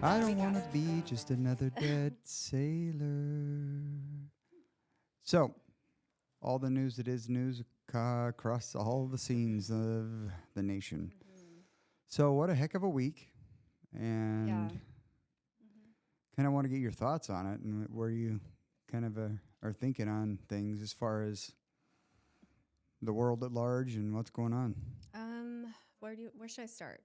I don't want to be just another dead sailor. So, all the news that is news across all the scenes of the nation. So, what a heck of a week. And kind of want to get your thoughts on it and where you kind of are thinking on things as far as the world at large and what's going on. Where should I start?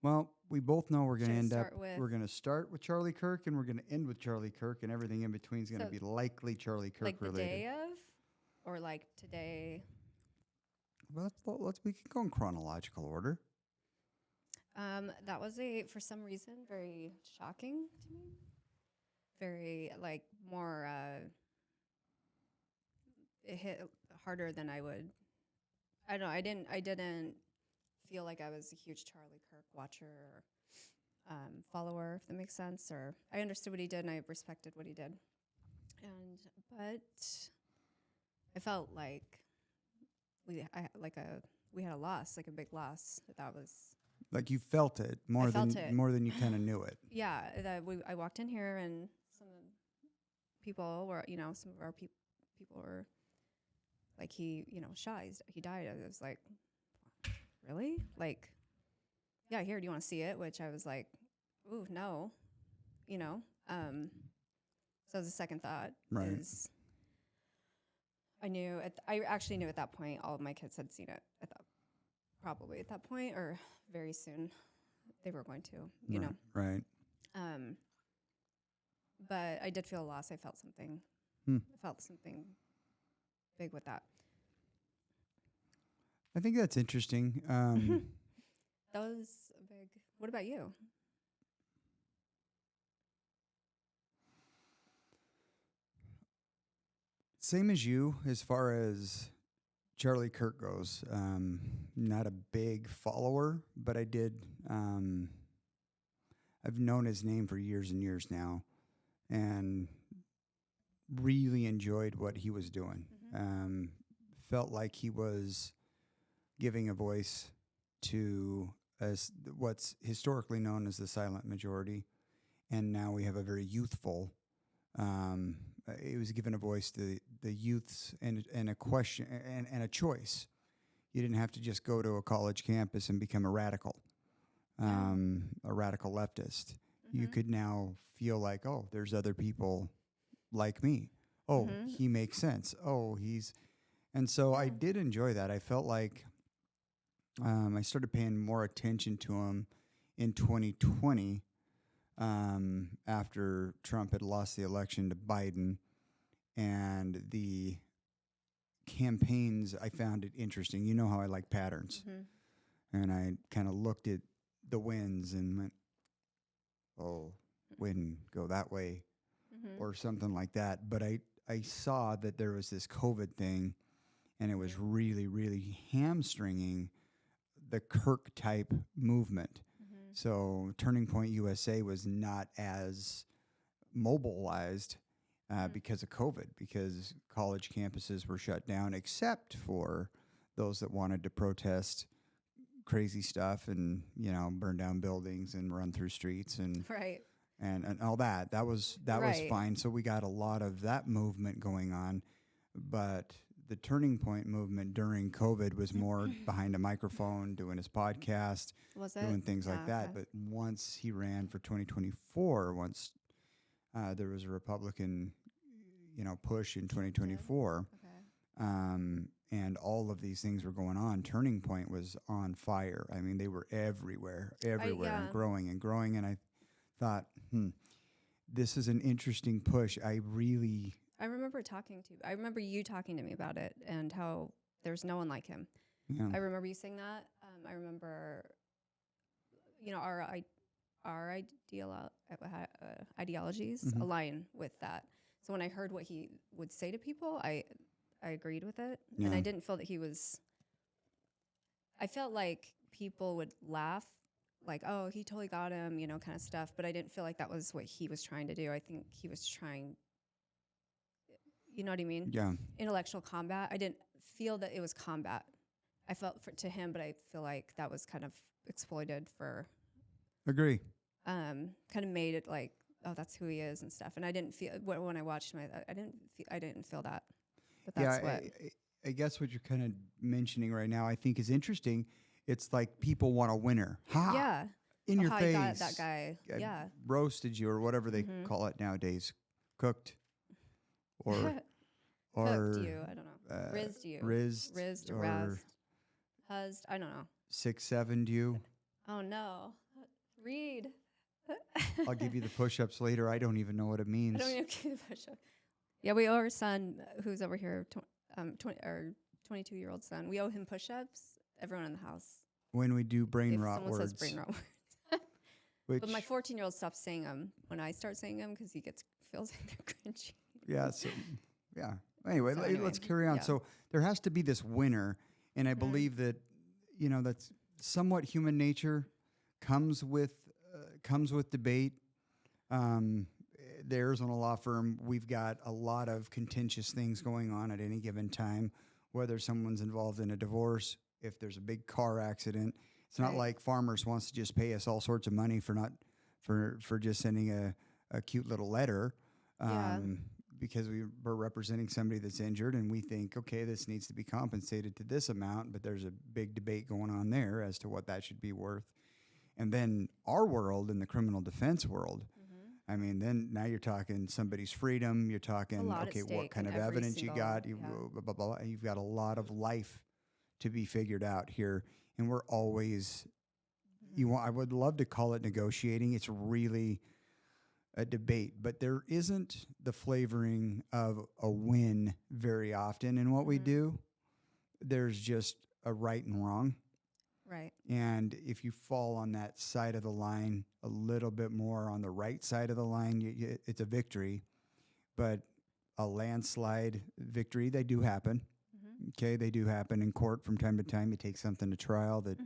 Well, we both know we're going to We're going to start with Charlie Kirk and we're going to end with Charlie Kirk, and everything in between is going to be likely Charlie Kirk like related. The day of, or like today? Well, we can go in chronological order. That was for some reason, very shocking to me. Very more. It hit harder than I would. I don't know. I didn't feel like I was a huge Charlie Kirk watcher or follower, if that makes sense. Or I understood what he did and I respected what he did. But I felt like we had a loss, like a big loss. That was like you felt it more than you kind of knew it. Yeah, I walked in here and some people were, some of our people were like, he died. I was like, really? Like, yeah, here, do you want to see it? Which I was like, ooh, no, so the second thought is I actually knew at that point all of my kids had seen it. I thought probably at that point or very soon they were going to, you know. Right. But I did feel a loss. I felt something. I felt something big with that. I think that's interesting. That was a big. What about you? Same as you, as far as Charlie Kirk goes. Not a big follower, but I did. I've known his name for years and years now, and really enjoyed what he was doing. Felt like he was giving a voice to what's historically known as the silent majority, and now we have a very youthful. It was given a voice to the youths and a question and a choice. You didn't have to just go to a college campus and become a radical leftist. You could now feel like, oh, there's other people like me. Oh, he makes sense. Oh, and so I did enjoy that. I felt like I started paying more attention to him in 2020 after Trump had lost the election to Biden, and the campaigns, I found it interesting. You know how I like patterns. And I kind of looked at the wins and went, oh, win, go that way, or something like that. But I saw that there was this COVID thing, and it was really, really hamstringing the Kirk-type movement. So Turning Point USA was not as mobilized because of COVID, because college campuses were shut down, except for those that wanted to protest crazy stuff and, burn down buildings and run through streets and and all that. That was fine. So we got a lot of that movement going on, but the Turning Point movement during COVID was more behind a microphone, doing his podcast, doing things like that. Okay. But once he ran for 2024, once there was a Republican, push in 2024, and all of these things were going on, Turning Point was on fire. I mean, they were everywhere, and growing. And I thought, this is an interesting push. I remember you talking to me about it and how there's no one like him. Yeah. I remember you saying that. I remember, our ideologies align with that. So when I heard what he would say to people, I agreed with it. Yeah. And I didn't feel that I felt like people would laugh, like, oh, he totally got him, kind of stuff. But I didn't feel like that was what he was trying to do. I think he was trying, you know what I mean? Yeah. Intellectual combat. I didn't feel that it was combat. I felt to him, but I feel like that was kind of exploited for, Agree. kind of made it like, oh, that's who he is and stuff. And I didn't feel when I watched him, I didn't feel that. But that's what. I guess what you're kind of mentioning right now, I think is interesting. It's like people want a winner. Ha! Yeah. In your how face. you got that guy. I Yeah. roasted you or whatever they call it nowadays. Cooked. Or Cooked you. I don't know. Rizzed you. Rizzed. Or razzed. Huzzed. I don't know. 6'7" you. Oh, no. Read. I'll give you the push-ups later. I don't even know what it means. I don't even give a push-up. Yeah, we owe our son, who's over here, 22-year-old son. We owe him push-ups. Everyone in the house. When we do brain if rot someone words. says brain rot words. But my 14-year-old stops saying them when I start saying them because he feels like they're cringy. Yeah. So, yeah. Anyway, So let's carry on. yeah. So there has to be this winner, and I believe that that's somewhat human nature. Comes with debate. The Arizona law firm, we've got a lot of contentious things going on at any given time. Whether someone's involved in a divorce, if there's a big car accident, it's not like Farmers wants to just pay us all sorts of money for just sending a cute little letter. Because we're representing somebody that's injured, and we think, okay, this needs to be compensated to this amount, but there's a big debate going on there as to what that should be worth. And then our world, in the criminal defense world, I mean, then now you're talking somebody's freedom. You're talking, okay, what kind of evidence you got? Blah, blah, blah. You've got a lot of life to be figured out here, and we're always. I would love to call it negotiating. It's really a debate, but there isn't the flavoring of a win very often in what we do. There's just a right and wrong. Right. And if you fall on that side of the line a little bit more on the right side of the line, it's a victory. But a landslide victory, they do happen. Okay, they do happen in court from time to time. You take something to trial that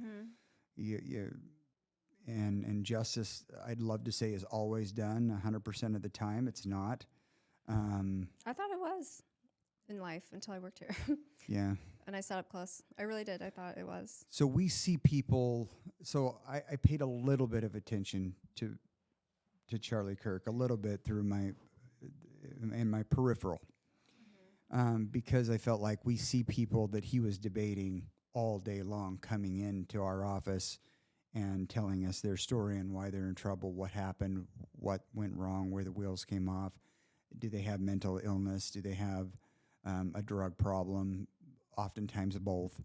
and justice, I'd love to say, is always done 100% of the time. It's not. I thought it was in life until I worked here. Yeah. And I sat up close. I really did. I thought it was. So we see people. So I paid a little bit of attention to Charlie Kirk, a little bit through my peripheral, because I felt like we see people that he was debating all day long coming into our office and telling us their story and why they're in trouble, what happened, what went wrong, where the wheels came off. Do they have mental illness? Do they have a drug problem? Oftentimes both.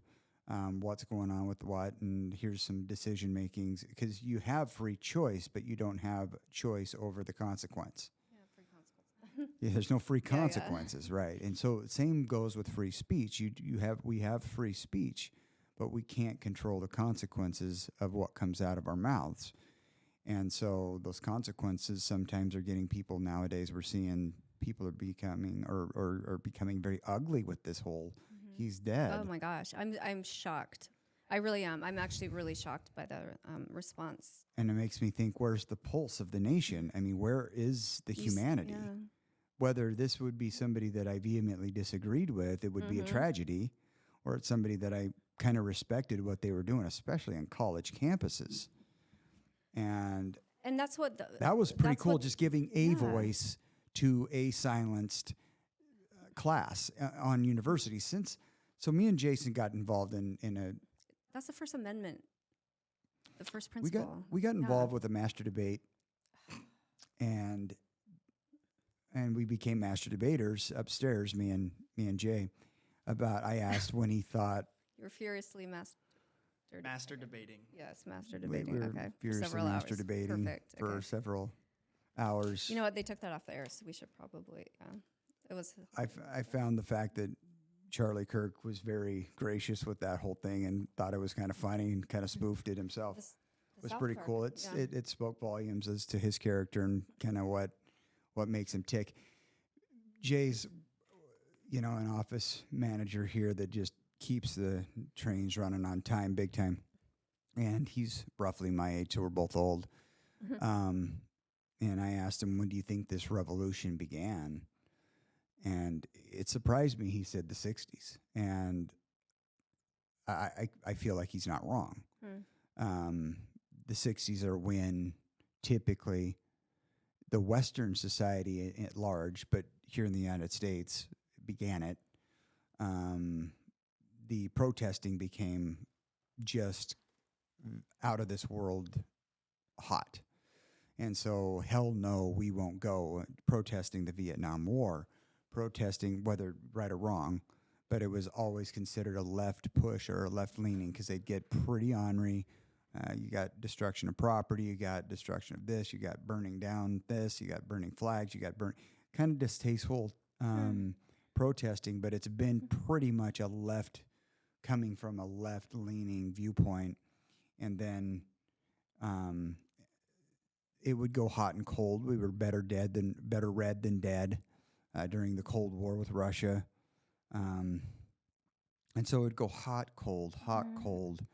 What's going on with what, and here's some decision makings, because you have free choice, but you don't have choice over the consequence. Yeah, free consequences. Yeah, there's no free consequences, right? And so same goes with free speech. We have free speech, but we can't control the consequences of what comes out of our mouths. And so those consequences sometimes are getting people nowadays. We're seeing people are becoming or becoming very ugly with this whole. He's dead. Oh my gosh, I'm shocked. I really am. I'm actually really shocked by the response. And it makes me think, where's the pulse of the nation? I mean, where is the humanity? Yeah. Whether this would be somebody that I vehemently disagreed with, it would be a tragedy, or it's somebody that I kind of respected what they were doing, especially on college campuses. And that's what that was pretty cool, just giving a voice to a silenced class on university. So me and Jason got involved in a. That's the First Amendment, the first principle. We got involved with a master debate, and we became master debaters upstairs. Me and Jay. I asked when he thought. You were furiously master debating. Yes, master debating. We were okay, furiously master debating for several hours. You know what? They took that off the air, so we should probably. It was. I found the fact that Charlie Kirk was very gracious with that whole thing and thought it was kind of funny and kind of spoofed it himself. It was pretty cool. It spoke volumes as to his character and kind of what makes him tick. Jay's, an office manager here that just keeps the trains running on time, big time. And he's roughly my age, so we're both old. And I asked him, when do you think this revolution began? And it surprised me. He said the 60s. And I feel like he's not wrong. Hmm. The 60s are when typically the Western society at large, but here in the United States began it. The protesting became just out of this world hot. And so, hell no, we won't go protesting the Vietnam War, protesting whether right or wrong, but it was always considered a left push or a left leaning because they'd get pretty ornery. You got destruction of property, you got destruction of this, you got burning down this, you got burning flags, you got kind of distasteful protesting, but it's been pretty much coming from a left leaning viewpoint. And then it would go hot and cold. We were better red than dead during the Cold War with Russia. And so it would go hot, cold, cold.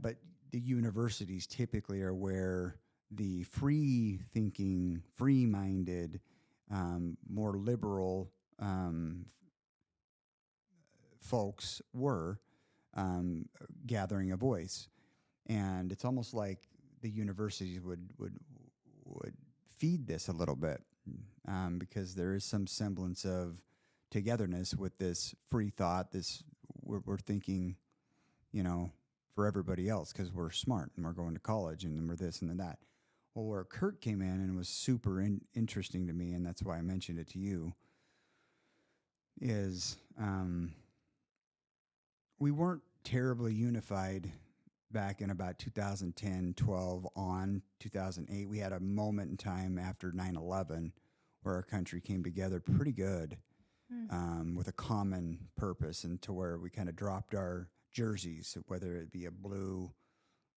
But the universities typically are where the free-thinking, free-minded, more liberal folks were gathering a voice. And it's almost like the universities would feed this a little bit because there is some semblance of togetherness with this free thought. We're thinking, for everybody else because we're smart and we're going to college and we're this and then that. Well, where Kirk came in and was super interesting to me, and that's why I mentioned it to you, is we weren't terribly unified back in about 2010, 12 on 2008. We had a moment in time after 9/11 where our country came together pretty good with a common purpose, and to where we kind of dropped our jerseys, whether it be a blue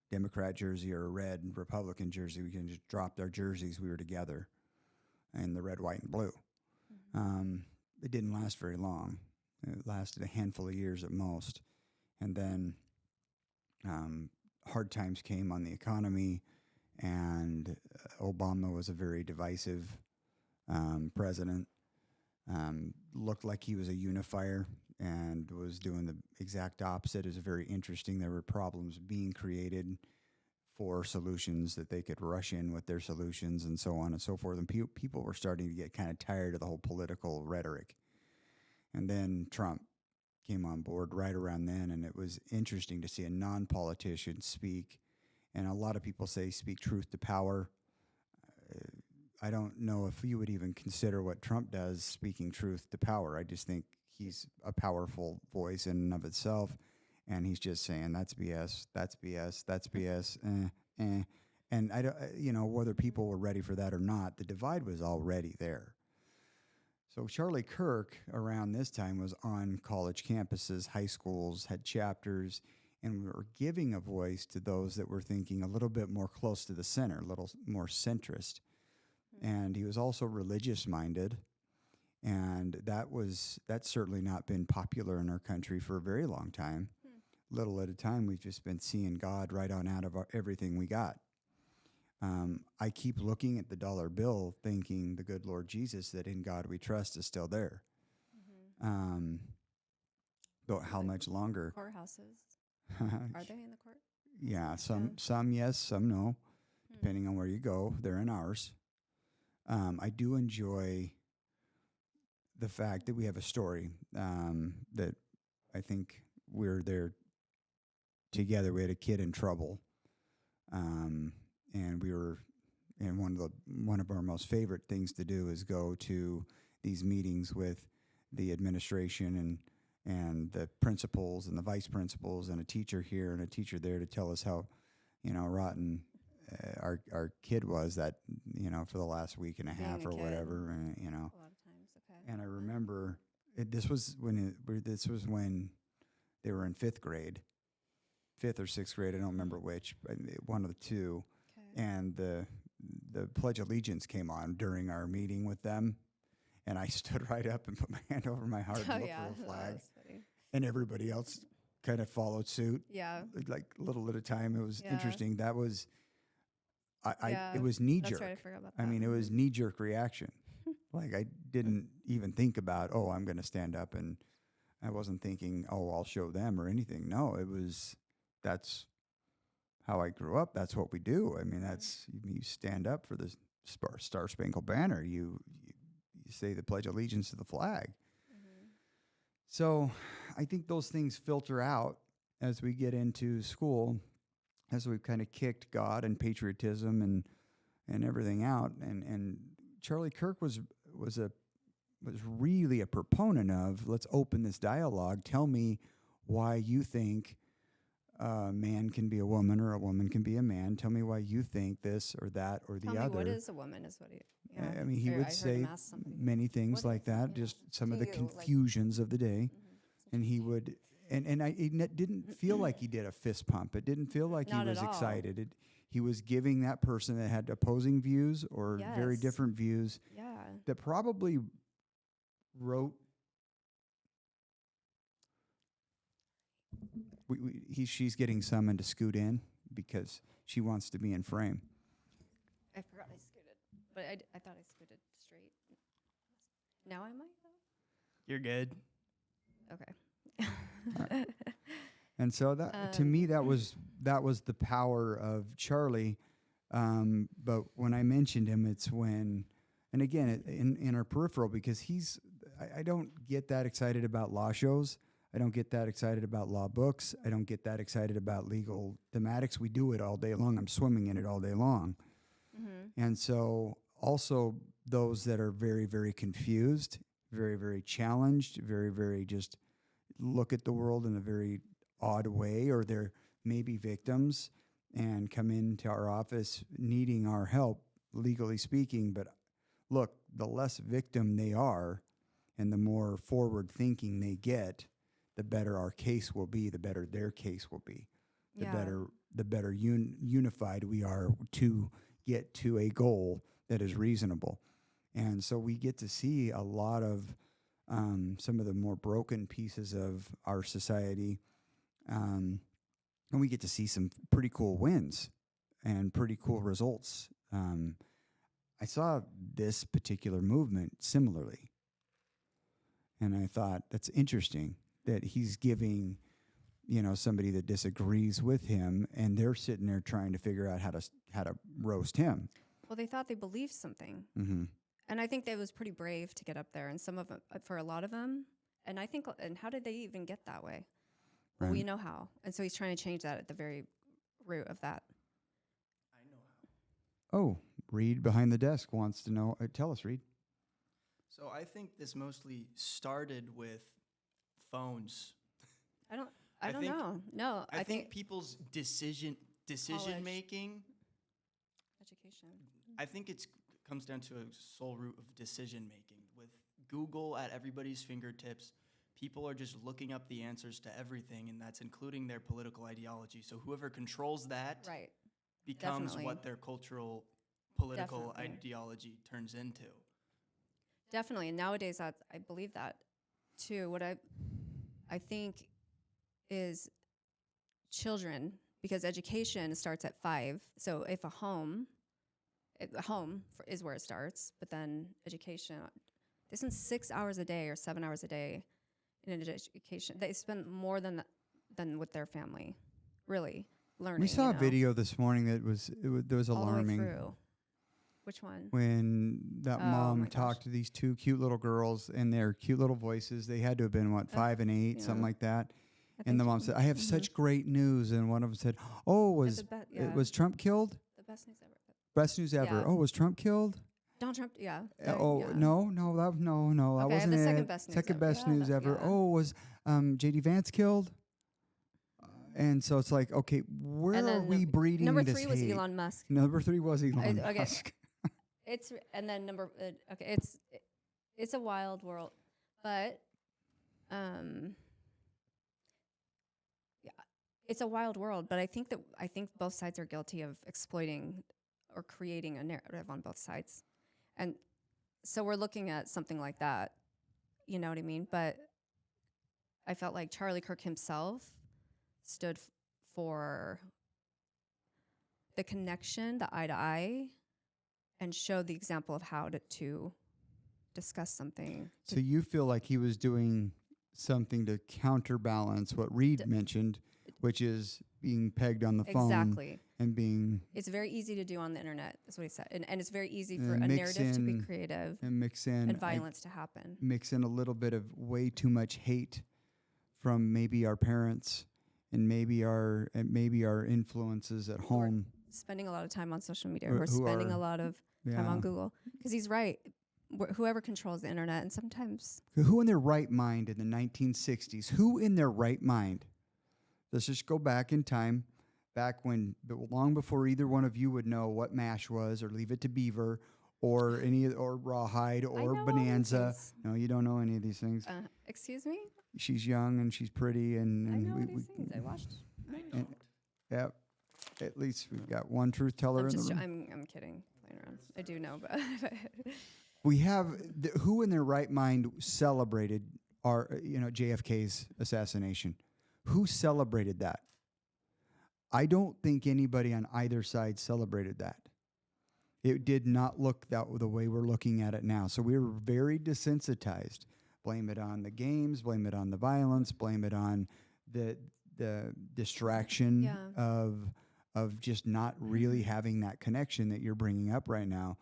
Democrat jersey or a red Republican jersey. We can just drop our jerseys. We were together in the red, white, and blue. It didn't last very long. It lasted a handful of years at most. And then hard times came on the economy, and Obama was a very divisive president. Looked like he was a unifier and was doing the exact opposite. It was very interesting. There were problems being created for solutions that they could rush in with their solutions and so on and so forth. And people were starting to get kind of tired of the whole political rhetoric. And then Trump came on board right around then, and it was interesting to see a non-politician speak. And a lot of people say speak truth to power. I don't know if you would even consider what Trump does speaking truth to power. I just think he's a powerful voice in and of itself, and he's just saying that's BS, that's BS, that's BS, And I don't, whether people were ready for that or not, the divide was already there. So Charlie Kirk around this time was on college campuses, high schools, had chapters, and we were giving a voice to those that were thinking a little bit more close to the center, a little more centrist. And he was also religious minded, and that's certainly not been popular in our country for a very long time. Little at a time, we've just been seeing God right on out of everything we got. I keep looking at the dollar bill, thinking the good Lord Jesus, that in God we trust, is still there. But how much longer? Courthouses. Are they in the court? Yeah, some yes, some no, depending on where you go. They're in ours. I do enjoy the fact that we have a story that I think we're there together. We had a kid in trouble, and we were. And one of our most favorite things to do is go to these meetings with the administration and the principals and the vice principals and a teacher here and a teacher there to tell us how, rotten our kid was that, for the last week and a half or whatever, A lot of times, okay. And I remember this was when they were in fifth or sixth grade. I don't remember which, but one of the two. Okay. And the Pledge of Allegiance came on during our meeting with them, and I stood right up and put my hand over my heart and looked for a flag. That's funny. And everybody else kind of followed suit. Yeah. Like a little at a time. It was Yeah. interesting. That was, Yeah, it was knee That's jerk. right, I forgot about that. I mean, it was knee jerk reaction. Like I didn't even think about, I'm going to stand up and I wasn't thinking, oh, I'll show them or anything. No, that's how I grew up. That's what we do. I mean, you stand up for the Star Spangled Banner. You say the Pledge of Allegiance to the flag. Mm-hmm. So I think those things filter out as we get into school, as we've kind of kicked God and patriotism and everything out. And Charlie Kirk was really a proponent of, let's open this dialogue. Tell me why you think a man can be a woman or a woman can be a man. Tell me why you think this or that or the Tell other. me what is a woman is what he. Yeah. I mean, he would say many things like that, just some of the confusions of the day. Mm-hmm. And he would, and it didn't feel like he did a fist pump. It didn't feel like he was excited. He was giving that person that had opposing views or very different views that probably wrote. She's getting summoned to scoot in because she wants to be in frame. I forgot I scooted, but I thought I scooted straight. Now I might though. You're good. Okay. Right. And so that to me that was the power of Charlie. But when I mentioned him, it's when, and again in our peripheral, because I don't get that excited about law shows. I don't get that excited about law books. I don't get that excited about legal thematics. We do it all day long. I'm swimming in it all day long. Mm-hmm. And so also those that are very, very confused, very, very challenged, very, very just look at the world in a very odd way, or they're maybe victims and come into our office needing our help, legally speaking. But look, the less victim they are and the more forward thinking they get, the better our case will be, the better their case will be, the better unified we are to get to a goal that is reasonable. And so we get to see a lot of some of the more broken pieces of our society, and we get to see some pretty cool wins and pretty cool results. I saw this particular movement similarly, and I thought that's interesting that he's giving, somebody that disagrees with him, and they're sitting there trying to figure out how to roast him. Well, they thought they believed something. Mm-hmm. And I think that was pretty brave to get up there, and some of them, for a lot of them. And I think, and how did they even get that way? Well, we know how. And so he's trying to change that at the very root of that. I know how. Oh, Reed behind the desk wants to know. Tell us, Reed. So I think this mostly started with phones. I don't know. No, I think people's decision making. Education. I think it comes down to a sole root of decision making. With Google at everybody's fingertips, people are just looking up the answers to everything, and that's including their political ideology. So whoever controls that becomes what their cultural political ideology turns into. Definitely. And nowadays, I believe that too. What I think is children, because education starts at 5. So if a home is where it starts, but then education, they spend 6 hours a day or 7 hours a day in education. They spend more than with their family, really learning. We saw a video this morning that was alarming. All the way through. Which one? When that mom talked to these 2 cute little girls in their cute little voices. They had to have been, 5 and 8, something like that. And the mom said, I have such great news. And one of them said, was Trump killed? The best news ever. Best news ever. Yeah. Oh, was Trump killed? Donald Trump, yeah. No, that wasn't it. Second best news ever. Yeah. Oh, was J.D. Vance killed? And so it's like, okay, where are we breeding number this 3 was hate? Elon Musk. Number 3 was Elon Musk. It's and then it's a wild world, but it's a wild world. But I think both sides are guilty of exploiting or creating a narrative on both sides, and so we're looking at something like that. You know what I mean? But I felt like Charlie Kirk himself stood for the connection, the eye to eye, and showed the example of how to discuss something. So you feel like he was doing something to counterbalance what Reed mentioned, which is being pegged on the phone Exactly. and being It's very easy to do on the internet. That's what he said. And it's very easy And for a mix narrative to be in- creative and mix in and violence to happen. mix in a little bit of way too much hate from maybe our parents and maybe our influences at Who are home. Spending a lot of time on social media. Who We're spending are- a lot of time on Google. Because he's right. Whoever controls the internet, and sometimes Who in their right mind in the 1960s? Who in their right mind? Let's just go back in time, back when, long before either one of you would know what MASH was, or Leave It to Beaver, or or Rawhide, I or know all these Bonanza. things. No, you don't know any of these things. Excuse me? She's young and she's pretty, and, I know all we, these things. I watched. and yeah, at least we've got one truth teller in the room. I'm kidding. Playing around. I do know, but We have who in their right mind celebrated our, JFK's assassination? Who celebrated that? I don't think anybody on either side celebrated that. It did not look the way we're looking at it now. So we were very desensitized. Blame it on the games, blame it on the violence, blame it on the distraction Yeah. of just not really having that connection that you're bringing up right now.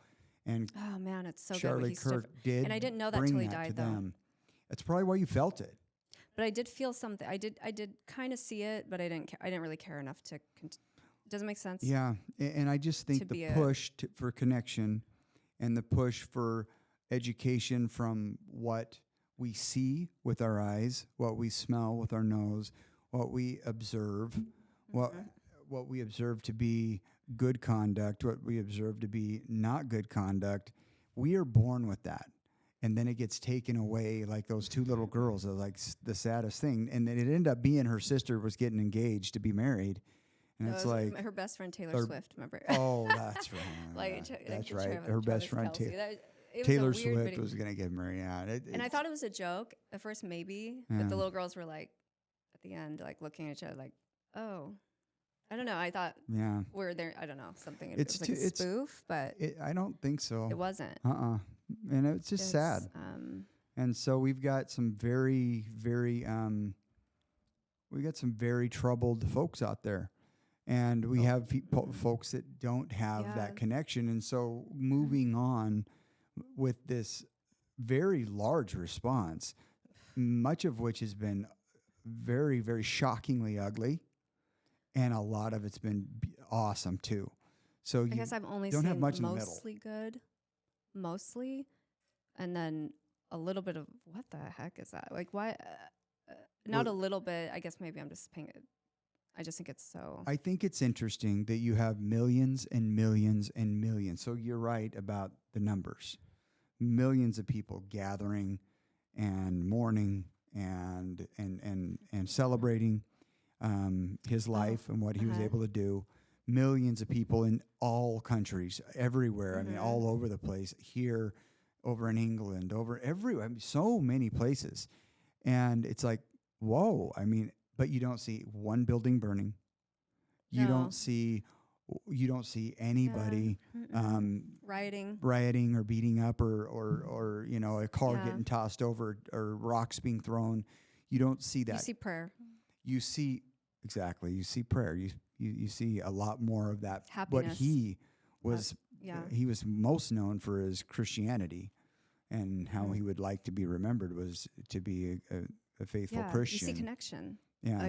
And oh man, it's so Charlie good. Kirk did, and I didn't know that bring till he that died, to though. them. That's probably why you felt it. But I did feel something. I did kind of see it, but I didn't. I didn't really care enough to. Does it make sense? Yeah, and I just think To the be push for connection and the push for education from what we see with our eyes, what we smell with our nose, what we observe, what we observe to be good conduct, what we observe to be not good conduct. We are born with that. And then it gets taken away, like those two little girls are like the saddest thing. And then it ended up being her sister was getting engaged to be married. And No, it's it was like, her best friend Taylor Swift. Remember? oh, that's right. That's right. Her best friend Taylor Swift was going to get married. Yeah, and I thought it was a joke at first, maybe, but the little girls were like, at the end, like looking at each other, like, oh, I don't know. I thought, yeah, we're there. I don't know, something. It It's was like too- a it's- spoof, but I don't think so. it wasn't. And it's just sad. And so we've got some very, very, troubled folks out there. And we have folks that don't have Yeah. that connection. And so moving on with this very large response, much of which has been very, very shockingly ugly. And a lot of it's been awesome too. So I guess I've only don't seen have much in the middle. mostly good, and then a little bit of what the heck is that? Like why? Not Well- a little bit. I guess maybe I'm just paying it. I just think it's so. I think it's interesting that you have millions and millions and millions. So you're right about the numbers. Millions of people gathering and mourning and celebrating his life and what he was able to do. Millions of people in all countries, everywhere. I mean, all over the place. Here, over in England, over everywhere. I mean, so many places. And it's like, whoa. I mean, but you don't see one building burning. You No. don't see anybody Rioting. or beating up or a car Yeah. getting tossed over or rocks being thrown. You don't see that. You see prayer. You see exactly. You see prayer. You see a lot more of that. Happiness. What he was, Yeah. he was most known for his Christianity, and how he would like to be remembered was to be a faithful Yeah. Christian. You see connection. Yeah.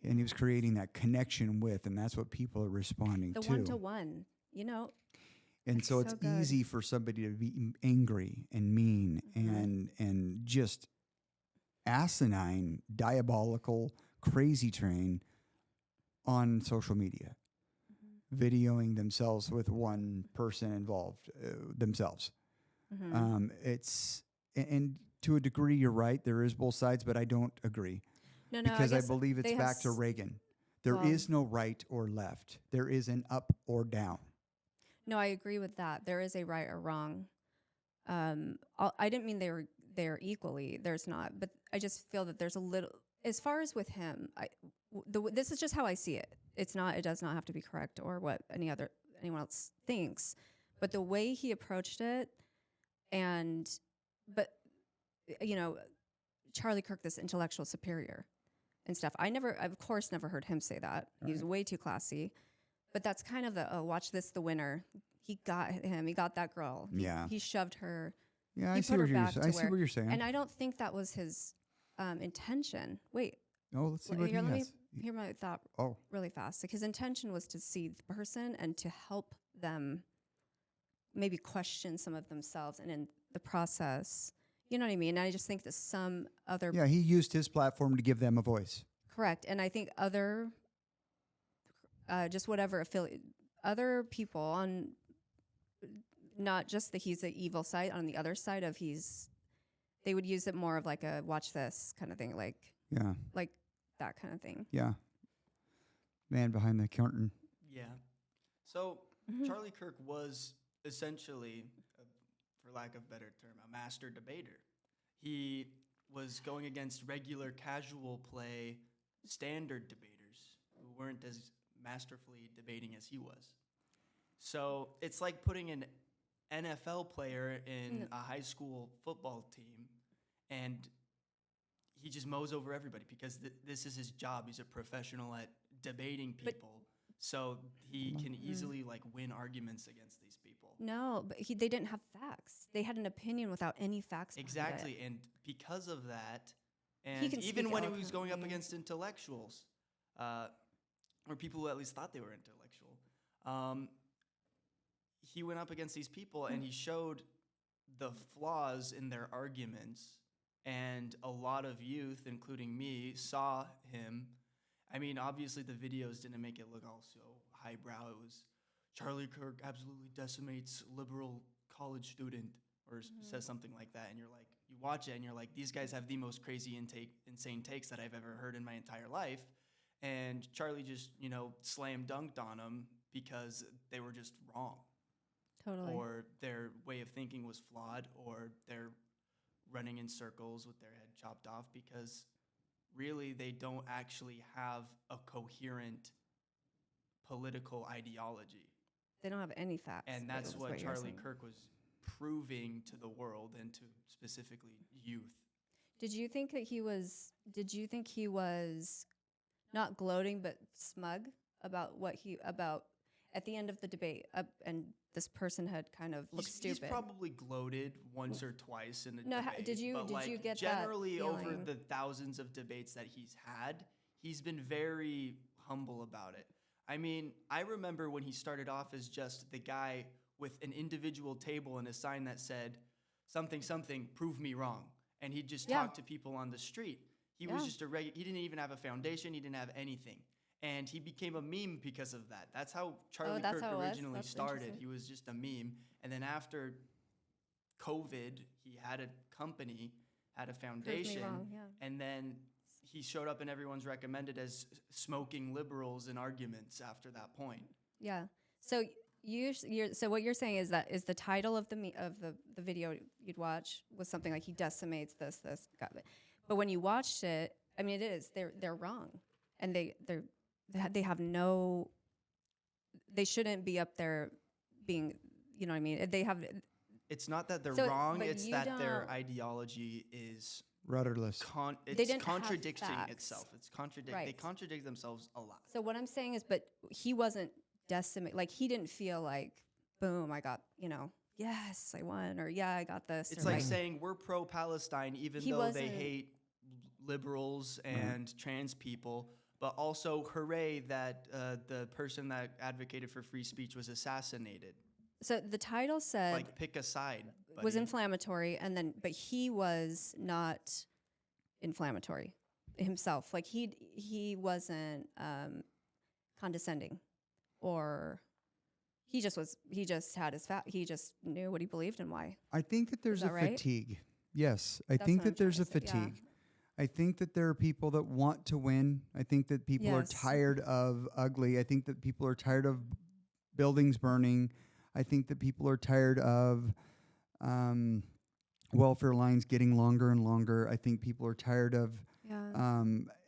And he was creating that connection with, and that's what people are responding the to. 1-to-1. And It's so it's so good. easy for somebody to be angry and mean and just asinine, diabolical, crazy train on social media, videoing themselves with one person involved themselves. It's and to a degree, you're right. There is both sides, but I don't agree. No, Because I guess believe it's they have back to Reagan. There is no right or left. There is an up or down. No, I agree with that. There is a right or wrong. I didn't mean they're equally. There's not, but I just feel that there's a little. As far as with him, this is just how I see it. It's not. It does not have to be correct or what anyone else thinks. But the way he approached it, but Charlie Kirk this intellectual superior and stuff. I of course, never heard him say that. He was way too classy. But that's kind of the, watch this, the winner. He got him. He got that girl. He shoved her. Yeah, he I see what you're saying. And I don't think that was his intention. Wait. Oh, let's see what he let me has. hear my thought really fast. Like his intention was to see the person and to help them maybe question some of themselves, and in the process, you know what I mean? And I just think that some other... Yeah, he used his platform to give them a voice. Correct. And I think other, just whatever affiliate, other people on, not just that he's the evil side, on the other side of they would use it more of like a watch this kind of thing, like that kind of thing. Yeah. Man behind the curtain. Yeah. So Charlie Kirk was essentially, for lack of a better term, a master debater. He was going against regular casual play standard debaters who weren't as masterfully debating as he was. So it's like putting an NFL player in a high school football team, and he just mows over everybody because this is his job. He's a professional at debating people, so he can easily like win arguments against these people. No, but they didn't have facts. They had an opinion without any facts. Exactly, and because of that, and even when he was going up against intellectuals, or people who at least thought they were intellectual, he went up against these people and he showed the flaws in their arguments. And a lot of youth, including me, saw him. I mean, obviously the videos didn't make it look all so highbrow. It was Charlie Kirk absolutely decimates liberal college student, or says something like that. And you're like, you watch it and you're like, these guys have the most crazy insane takes that I've ever heard in my entire life. And Charlie just, slam dunked on them because they were just wrong. Totally. Or their way of thinking was flawed, or they're running in circles with their head chopped off, because really they don't actually have a coherent political ideology. They don't have any facts. And that's what Charlie Kirk was proving to the world, and to specifically youth. Did you think he was not gloating but smug about about at the end of the debate, and this person had kind of looked stupid? He's probably gloated once or twice in the debate. Did you get generally that over the thousands of debates that he's had, he's been very humble about it. I mean, I remember when he started off as just the guy with an individual table and a sign that said, something, something, prove me wrong. And he'd just talk to people on the street. He was just he didn't even have a foundation. He didn't have anything. And he became a meme because of that. That's how Charlie Kirk originally started. He was just a meme. And then after COVID, he had a company, had a foundation. And then he showed up in everyone's recommended as smoking liberals in arguments after that point. Yeah. So so what you're saying is that the title of the video you'd watch was something like he decimates this. But when you watched it, I mean, they're wrong, and they have no. They shouldn't be up there being, you know what I mean? They have. It's not that they're wrong. It's that their ideology is rudderless. It's contradicting itself. It's They contradict themselves a lot. So what I'm saying is, but he wasn't decimated. Like, he didn't feel like, boom, I got, yes, I won, or yeah, I got this. It's like saying we're pro-Palestine, even though they hate liberals and trans people, but also hooray that the person that advocated for free speech was assassinated. So the title said, like, pick a side, buddy. Was inflammatory, but he was not inflammatory himself. Like, he wasn't condescending, or he just had he just knew what he believed and why. I think that there's fatigue. Right? Yes, I think that there's a fatigue. Yeah. I think that there are people that want to win. I think that people are tired of ugly. I think that people are tired of buildings burning. I think that people are tired of welfare lines getting longer and longer. I think people are tired of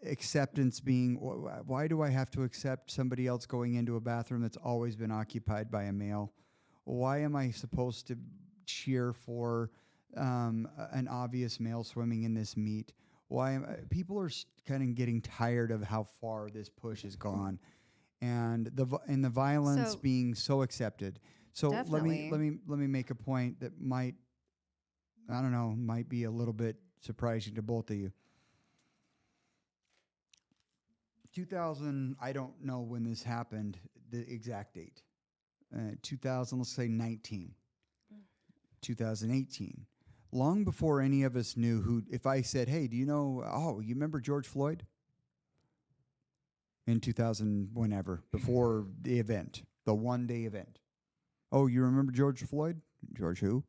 acceptance being, why do I have to accept somebody else going into a bathroom that's always been occupied by a male? Why am I supposed to cheer for an obvious male swimming in this meat? People are kind of getting tired of how far this push has gone, and the violence So- being so accepted. So Definitely. let me make a point that might, I don't know, might be a little bit surprising to both of you. 2000, I don't know when this happened, the exact date. 2000, let's say 19, 2018. Long before any of us knew who, if I said, hey, do you know, you remember George Floyd? In 2000, whenever, before the event, the one-day event. Oh, you remember George Floyd? George who?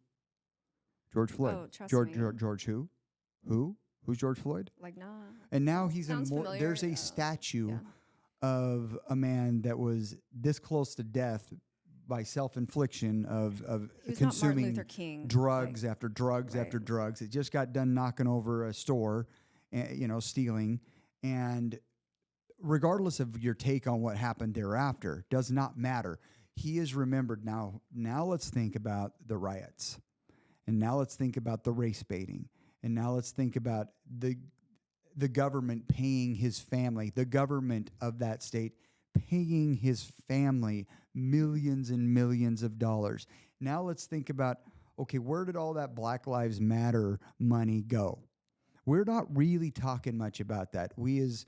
George Floyd. Oh, trust George, me. George who? Who? Who's George Floyd? Like, nah. And now he's Sounds familiar. there's a statue Yeah. of a man that was this close to death by self-infliction of He was not Martin consuming Luther King. drugs after drugs Right. after drugs. It just got done knocking over a store, stealing. And regardless of your take on what happened thereafter, does not matter. He is remembered now. Now let's think about the riots. And now let's think about the race baiting. And now let's think about the government paying his family, the government of that state paying his family millions and millions of dollars. Now let's think about, okay, where did all that Black Lives Matter money go? We're not really talking much about that. We as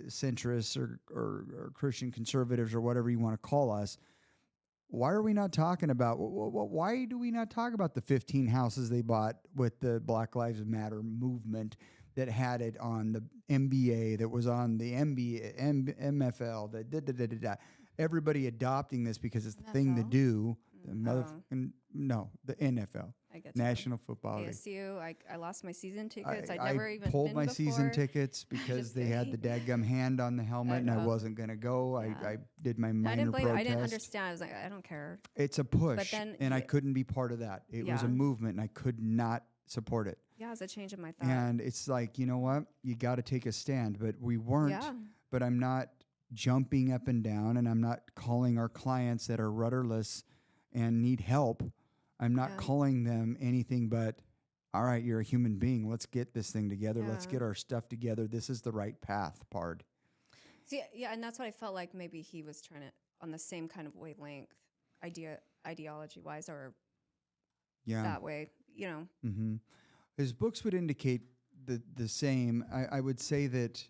centrists or Christian conservatives or whatever you want to call us, why are we not talking about, why do we not talk about the 15 houses they bought with the Black Lives Matter movement that had it on the NBA, that was on the NBA, MFL, everybody adopting this because it's the thing to NFL? do. The NFL, I get you. National Football League. ASU, I lost my season tickets. I'd never even pulled been my before. season tickets because Just they had the dadgum hand on the helmet and I know. wasn't going to go. Yeah. I did my I minor didn't blame. protest. I didn't understand. I was like, I don't care. It's a push, then and I you- couldn't be part of that. It was a Yeah. movement, and I could not support it. Yeah, it's a change of my thought. And it's like, you know what? You got to take a stand. But we weren't. Yeah. But I'm not jumping up and down, and I'm not calling our clients that are rudderless and need help. I'm not Yeah. calling them anything but, all right, you're a human being. Let's get this thing together. Let's Yeah. get our stuff together. This is the right path, Pard. See, yeah, and that's what I felt like maybe he was trying to on the same kind of wavelength, ideology wise, or Yeah. that way, you know. Mm-hmm. His books would indicate the same. I would say that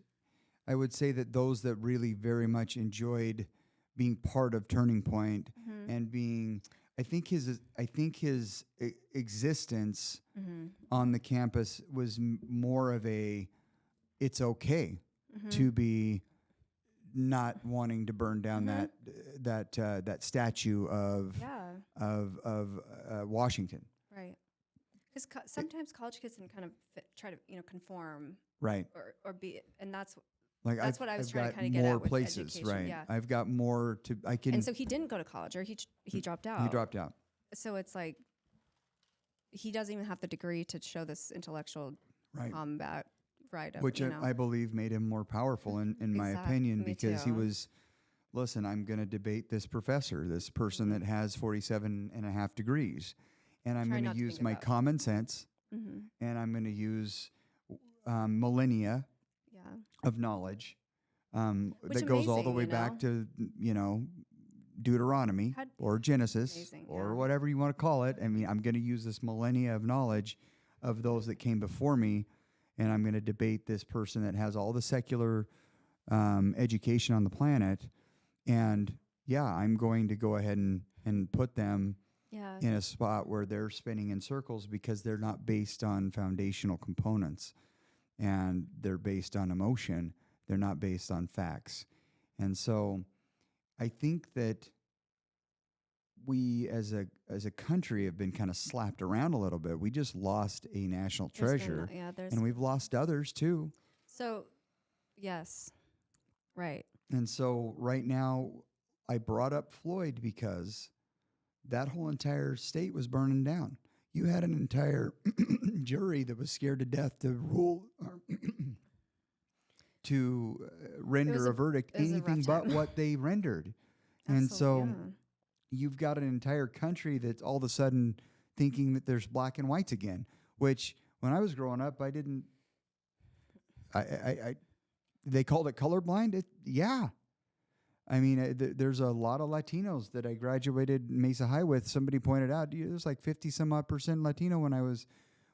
those that really very much enjoyed being part of Turning Point and being, I think his existence on the campus was more of a, it's okay to be not wanting to burn down that statue of Washington. Right. Because sometimes college kids can kind of try to conform, Right. or be, and that's Like That's what I was I've trying to got kinda get more at with places, education, right? yeah. I've got more to. I can. and so he didn't go to college, or he dropped out. He dropped out. So it's like he doesn't even have the degree to show this intellectual Right. combat, right? Of, Which you know. I believe made him more powerful in my Exact- opinion, me because he too. was, listen, I'm going to debate this professor, this person that has 47 and a half degrees, and I'm Try going not to to use think my about- common sense, Mhm. and I'm going to use millennia Yeah. of knowledge Which that goes all the amazing, way you back know? to Deuteronomy Had- or Genesis Amazing, or yeah. whatever you want to call it. I mean, I'm going to use this millennia of knowledge of those that came before me, and I'm going to debate this person that has all the secular education on the planet. And yeah, I'm going to go ahead and put them Yeah. in a spot where they're spinning in circles because they're not based on foundational components, and they're based on emotion. They're not based on facts. And so I think that we as a country have been kind of slapped around a little bit. We just lost a national There's been treasure, yeah. There's and we've lost others too. so yes, right. And so right now I brought up Floyd because that whole entire state was burning down. You had an entire jury that was scared to death to rule or to render a verdict it was a anything rough but time. what they rendered. And so Absolutely, you've got an entire country that's all of a sudden thinking that there's black and whites again, which when I was growing up, I didn't They called it colorblind. Yeah. I mean, there's a lot of Latinos that I graduated Mesa High with. Somebody pointed out, there's like 50 some odd % Latino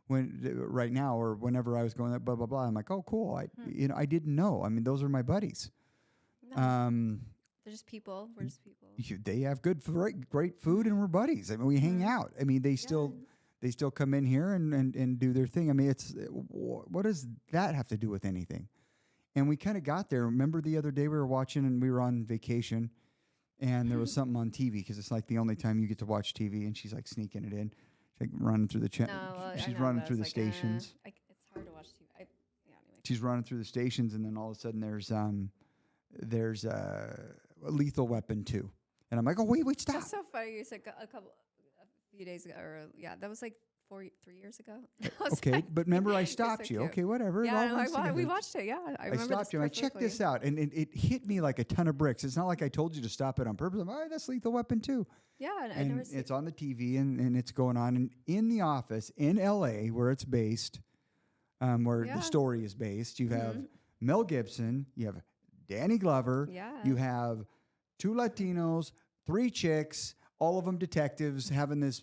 right now or whenever I was going there, blah, blah, blah. I'm like, oh, cool. I didn't know. I mean, those are my buddies. No. They're just people. We're just people. They have great food and we're buddies. I mean, we hang out. I mean, they still come in here and do their thing. I mean, what does that have to do with anything? And we kind of got there. Remember the other day we were watching and we were on vacation and there was something on TV because it's like the only time you get to watch TV and she's like sneaking it in. She's like running through the channel. She's running through the stations. It's hard to watch TV. Anyway. She's running through the stations and then all of a sudden there's a Lethal Weapon 2. And I'm like, oh, wait, stop. That's so funny. You said a few days ago, that was like 3 years ago. Okay, but remember I stopped you. Okay, whatever. Yeah, we watched it. Yeah, I remember. I stopped you. I checked this out, and it hit me like a ton of bricks. It's not like I told you to stop it on purpose. I'm, all right, that's Lethal Weapon 2. Yeah, and it's on the TV, and it's going on. And in the office in L.A., where it's based, where the story is based, you have Mel Gibson, you have Danny Glover, you have 2 Latinos, 3 chicks, all of them detectives having this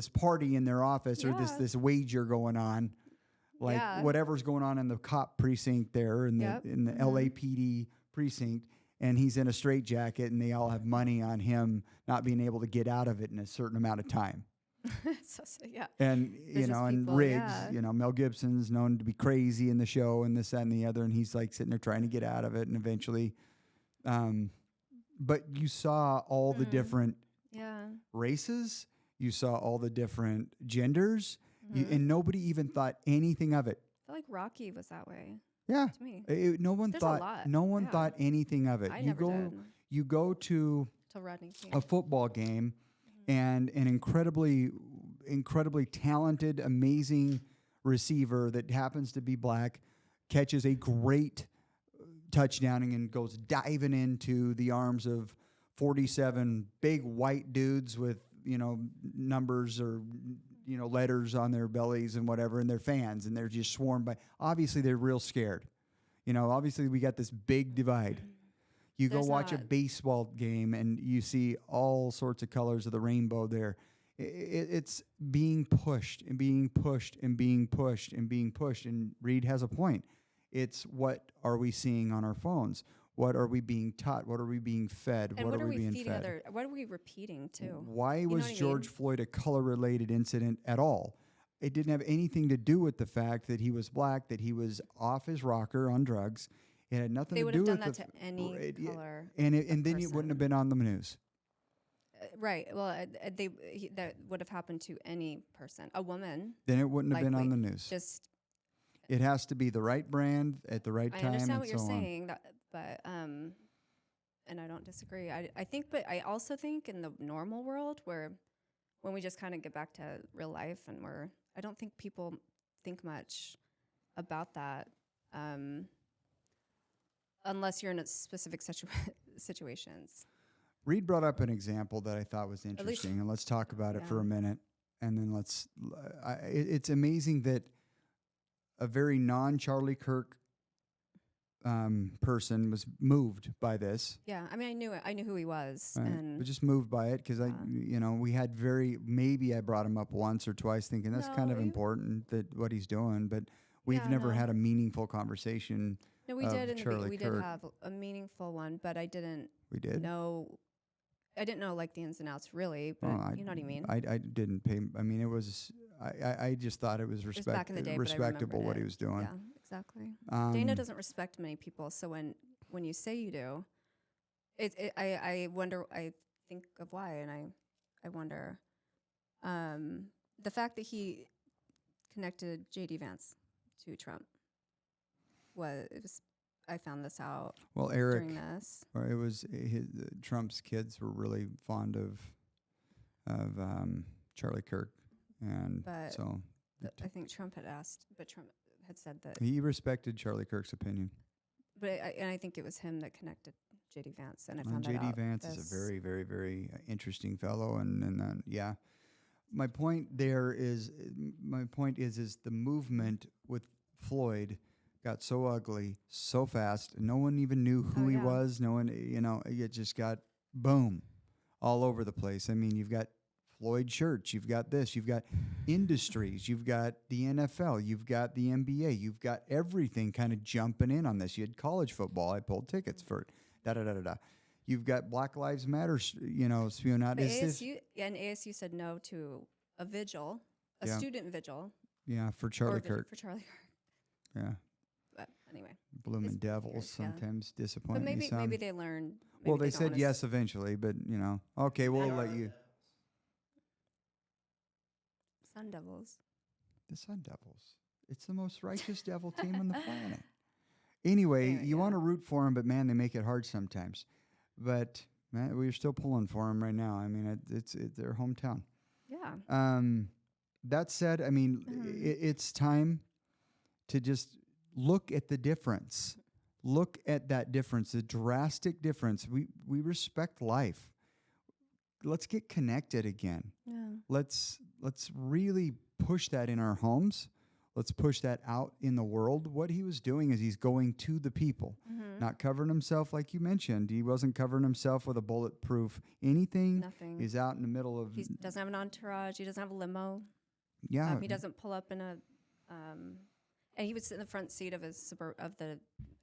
party in their office or this wager going on, like whatever's going on in the cop precinct there in the LAPD precinct, and he's in a straitjacket and they all have money on him not being able to get out of it in a certain amount of time. And and Riggs, Mel Gibson's known to be crazy in the show and this, that, and the other, and he's like sitting there trying to get out of it, and eventually, but you saw all the different races, you saw all the different genders, and nobody even thought anything of it. I feel like Rocky was that way. Yeah, to me. No one thought anything of it. You go to a football game, and an incredibly talented, amazing receiver that happens to be black catches a great touchdown and goes diving into the arms of 47 big white dudes with, numbers or, letters on their bellies and whatever, and they're fans, and they're just swarmed by, obviously they're real scared. Obviously we got this big divide. You go watch a baseball game and you see all sorts of colors of the rainbow there. It's being pushed and being pushed and being pushed and being pushed. And Reed has a point. It's what are we seeing on our phones? What are we being taught? What are we being fed? And what are we being feeding fed? What are we repeating too? Why was George Floyd a color-related incident at all? It didn't have anything to do with the fact that he was black, that he was off his rocker on drugs. It had nothing to do with They would have done that to any color. And then it wouldn't have been on the news. Right. Well, that would have happened to any person, a woman. Then it wouldn't have been on the news. It has to be the right brand at the right time. I understand what you're so saying, but and I don't disagree. I think, but I also think in the normal world when we just kind of get back to real life and I don't think people think much about that. Unless you're in a specific situations. Reed brought up an example that I thought was interesting, and let's talk about it for a minute. And then it's amazing that a very non-Charlie Kirk person was moved by this. Yeah, I mean, I knew who he was, but just moved by it because we had maybe I brought him up once or twice, thinking that's kind of important that what he's doing, but we've never had a meaningful conversation. No, we did. We Kirk. did have a meaningful one, but I didn't. We did. I didn't know like the ins and outs really, but you know what I mean. I didn't pay. I mean, it was. I just thought it was back in the day, respectable what he was doing. Yeah, exactly. Dana doesn't respect many people, so when you say you do, I wonder. I think of why, and I wonder the fact that he connected J.D. Vance to Trump. I found this out. Well, Eric, during this. Or it was Trump's kids were really fond of Charlie Kirk, and so I think Trump had asked, but Trump had said that he respected Charlie Kirk's opinion. But I think it was him that connected J.D. Vance, and I found that out. J.D. Vance is a very, very, very interesting fellow, and yeah. My point is the movement with Floyd got so ugly so fast. No one even knew who he was. No one, it just got boom all over the place. I mean, you've got Floyd Church, you've got this, you've got industries, you've got the NFL, you've got the NBA, you've got everything kind of jumping in on this. You had college football. I pulled tickets for it. Da-da-da-da-da. You've got Black Lives Matter, spewing out. But ASU said no to a vigil, a student vigil. Yeah, for Charlie Kirk. For Charlie Kirk. Yeah. But anyway. Blooming Devils sometimes disappoint but maybe, me some. Maybe they learned. Well, they said yes eventually, but, okay, we'll let you. Sun Devils. The Sun Devils. It's the most righteous devil team on the planet. Anyway, you want to root for them, but, man, they make it hard sometimes. But, man, we're still pulling for them right now. I mean, it's their hometown. Yeah. That said, I mean, it's time to just look at the difference. Look at that difference, the drastic difference. We respect life. Let's get connected again. Yeah. Let's really push that in our homes. Let's push that out in the world. What he was doing is he's going to the people, not covering himself like you mentioned. He wasn't covering himself with a bulletproof anything. Nothing. He's out in the middle of. He doesn't have an entourage. He doesn't have a limo. Yeah. He doesn't pull up in a. And he would sit in the front seat of his of the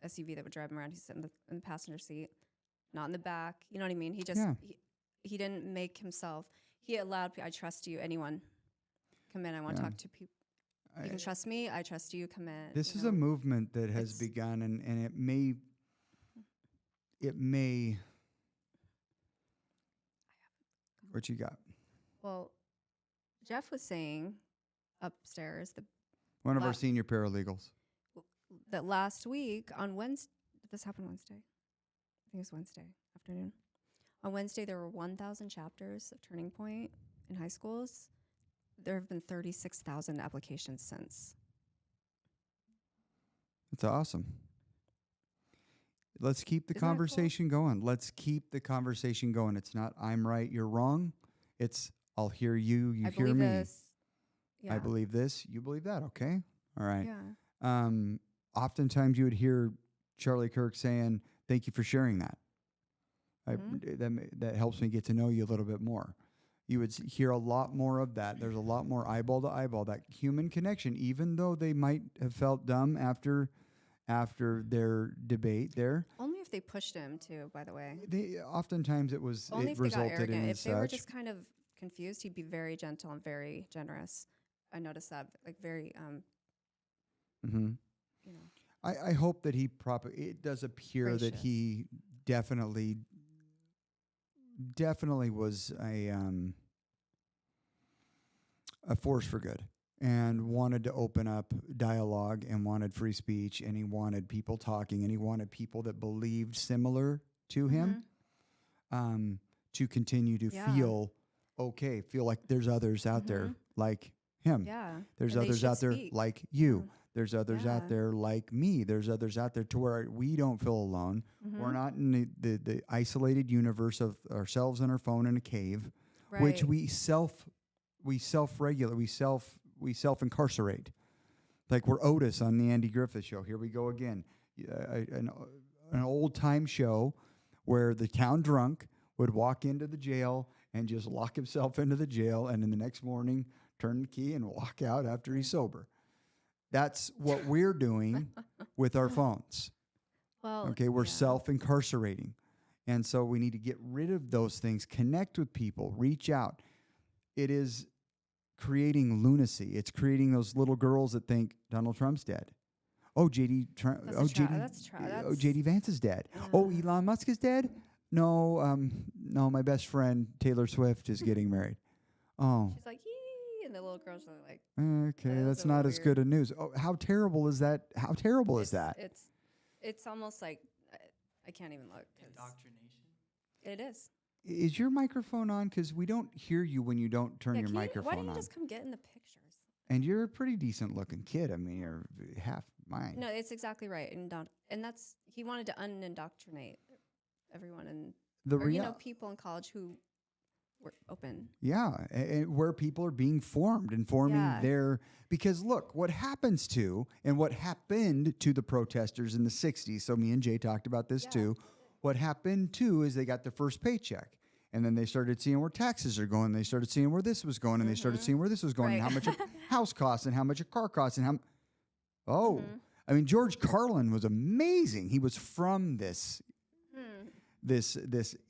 SUV that would drive him around. He'd sit in the passenger seat, not in the back. You know what I mean? He just he didn't make himself. He allowed. I trust you. Anyone, come in. I want to talk to people. You can trust me. I trust you. Come in. This is a movement that has begun, and it may. What you got? Well, Jeff was saying upstairs one of our senior paralegals that last week on Wednesday. Did this happen Wednesday? I think it was Wednesday afternoon. On Wednesday, there were 1,000 chapters of Turning Point in high schools. There have been 36,000 applications since. That's awesome. Let's keep the conversation going. Let's keep the conversation going. It's not I'm right, you're wrong. It's I'll hear you, you hear me. This. Yeah. I believe this, you believe that. Okay. All right. Yeah. Oftentimes you would hear Charlie Kirk saying, "Thank you for sharing that." That helps me get to know you a little bit more. You would hear a lot more of that. There's a lot more eyeball to eyeball, that human connection, even though they might have felt dumb after their debate there. Only if they pushed him to, by the way. Oftentimes it resulted in If they were just kind of confused, he'd be very gentle and very generous. I noticed that, like very, I hope that it does appear gracious. That he definitely was a force for good and wanted to open up dialogue and wanted free speech, and he wanted people talking, and he wanted people that believed similar to him to continue to feel like there's others out there like him. Yeah. There's others out there like you. There's others out there like me. There's others out there to where we don't feel alone. We're not in the isolated universe of ourselves and our phone in a cave, which we self-regulate, we self-incarcerate. Like we're Otis on the Andy Griffith Show. Here we go again. An old-time show where the town drunk would walk into the jail and just lock himself into the jail, and then the next morning turn the key and walk out after he's sober. That's what we're doing with our phones. Well, we're self-incarcerating. And so we need to get rid of those things, connect with people, reach out. It is creating lunacy. It's creating those little girls that think Donald Trump's dead. Oh, JD Vance is dead. Oh, Elon Musk is dead? No, my best friend Taylor Swift is getting married. Oh. She's like, yee, and the little girls are like, okay, that's not as good a news. Oh, how terrible is that? How terrible is that? It's almost like I can't even look. Indoctrination. It is. Is your microphone on? Because we don't hear you when you don't turn your microphone on. Why don't you just come get in the pictures? And you're a pretty decent-looking kid. I mean, you're half mine. No, it's exactly right. And that's he wanted to unindoctrinate everyone, and people in college who we're open. Yeah, where people are being formed and forming Yeah. their, because look, what happens to, and what happened to the protesters in the 60s, so me and Jay talked about this Yeah. too, what happened too is they got their first paycheck. And then they started seeing where taxes are going. They started seeing where this was going, and they started seeing where this was going, and how Right. much a house costs, and how much a car costs, and how. Oh, Mhm. I mean, George Carlin was amazing. He was from this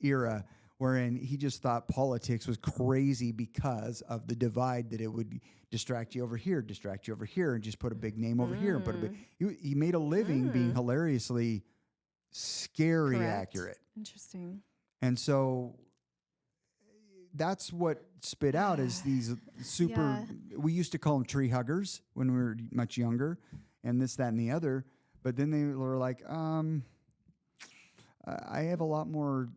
era wherein he just thought politics was crazy because of the divide that it would distract you over here, and just put a big name over here, and put a big. He made a living being hilariously scary Correct. accurate, Interesting. and so that's what spit out is these super. We used to call them tree huggers when we were much younger, and this, that, and the other. But then they were like, I have a lot more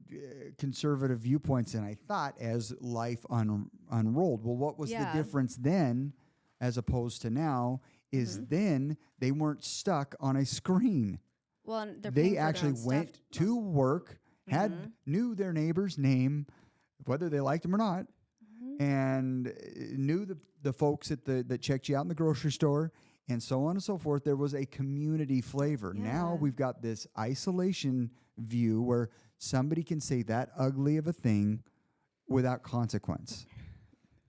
conservative viewpoints than I thought as life unrolled. Well, what was the difference then as opposed to now is then they weren't stuck on a screen. Well, and they're They paying for their actually own went stuff to work, knew their neighbor's name, whether they liked them or not, and knew the folks that checked you out in the grocery store, and so on and so forth. There was a community flavor. Now we've got this isolation view where somebody can say that ugly of a thing without consequence.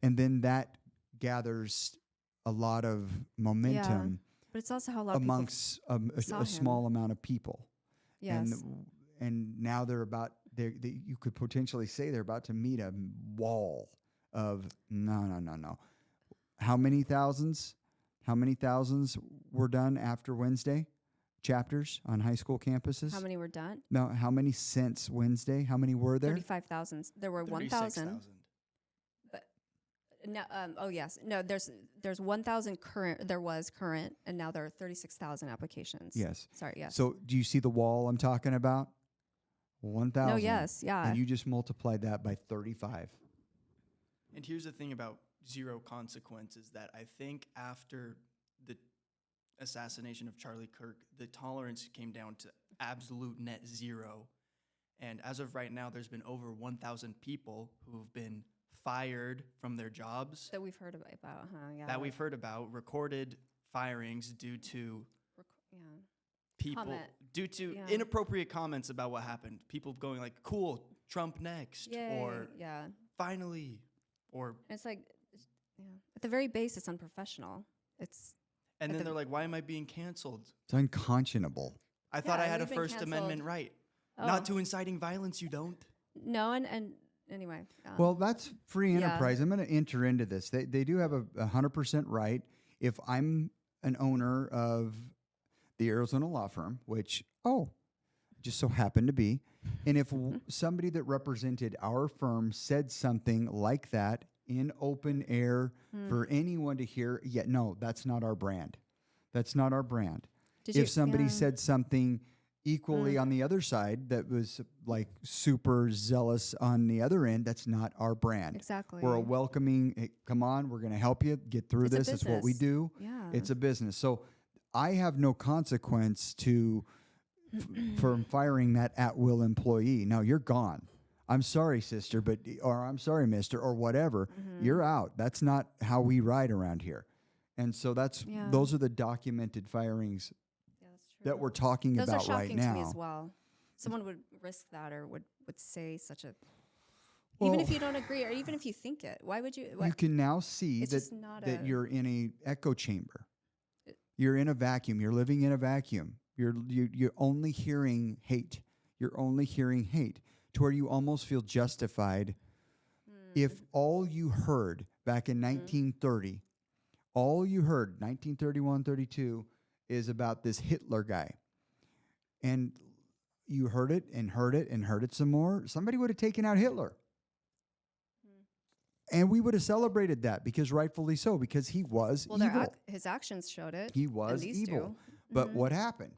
And then that gathers a lot of momentum But it's also how a lot of amongst a small amount of people. Yes. And now they're about, you could potentially say they're about to meet a wall of no. How many thousands were done after Wednesday? Chapters on high school campuses? How many were done? No, how many since Wednesday? How many were there? 35,000. There were 1,000. But no, yes. No, there's 1,000 current. There was current, and now there are 36,000 applications. Yes. Sorry. Yes. So do you see the wall I'm talking about? 1,000. No. Yes. Yeah. And you just multiplied that by 35. And here's the thing about zero consequences, that I think after the assassination of Charlie Kirk, the tolerance came down to absolute net zero. And as of right now, there's been over 1,000 people who have been fired from their jobs. That we've heard about, huh? Yeah. That we've heard about, recorded firings due to people, due to inappropriate comments about what happened. People going like, cool, Trump next, or finally, or... It's like, at the very base, it's unprofessional. And then they're like, why am I being canceled? It's unconscionable. I thought I had a First Amendment right. Not to inciting violence, you don't. No, and anyway. Well, that's free enterprise. I'm going to enter into this. They do have a 100% right. If I'm an owner of the Arizona law firm, which, just so happened to be, and if somebody that represented our firm said something like that in open air for anyone to hear, no, that's not our brand. That's not our brand. If somebody said something equally on the other side that was like super zealous on the other end, that's not our brand. Exactly. We're a welcoming, hey, come on, we're going to help you get through this. That's what we do. Yeah. It's a business. So I have no consequence for firing that at-will employee. Now, you're gone. I'm sorry, sister, or I'm sorry, mister, or whatever. You're out. That's not how we ride around here. And so those are the documented firings that we're talking about right now. Those are shocking to me as well. Someone would risk that or would say such a... even if you don't agree or even if you think it, why would you... You can now see that you're in an echo chamber. You're in a vacuum. You're living in a vacuum. You're only hearing hate. You're only hearing hate to where you almost feel justified if all you heard back in 1930, all you heard, 1931, 32, is about this Hitler guy. And you heard it and heard it and heard it some more, somebody would have taken out Hitler. And we would have celebrated that because rightfully so, because he was evil. His actions showed it. He was evil. But what happened?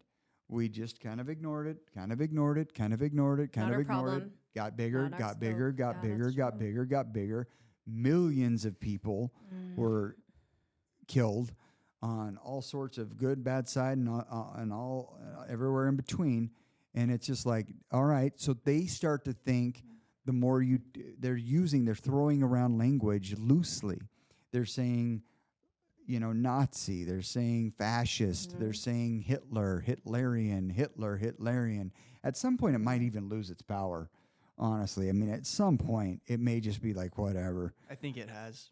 We just kind of ignored it, kind of ignored it, kind of ignored it, kind of ignored it. Got bigger, got bigger, got bigger, got bigger, got bigger. Millions of people were killed on all sorts of good, bad side and all everywhere in between. And it's just like, all right. So they start to think the more they're throwing around language loosely. They're saying, Nazi, they're saying fascist, they're saying Hitler, Hitlerian. At some point, it might even lose its power, honestly. I mean, at some point, it may just be like, whatever. I think it has.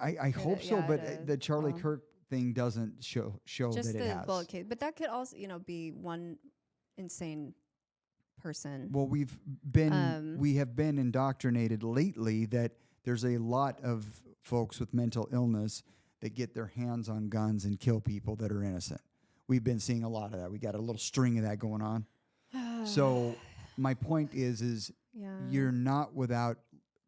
I hope so, yeah, but it is. the Charlie Kirk thing doesn't show Just that it the has. bullet case. But that could also, be one insane person. Well, we have been indoctrinated lately that there's a lot of folks with mental illness that get their hands on guns and kill people that are innocent. We've been seeing a lot of that. We got a little string of that going on. So my point is you're not without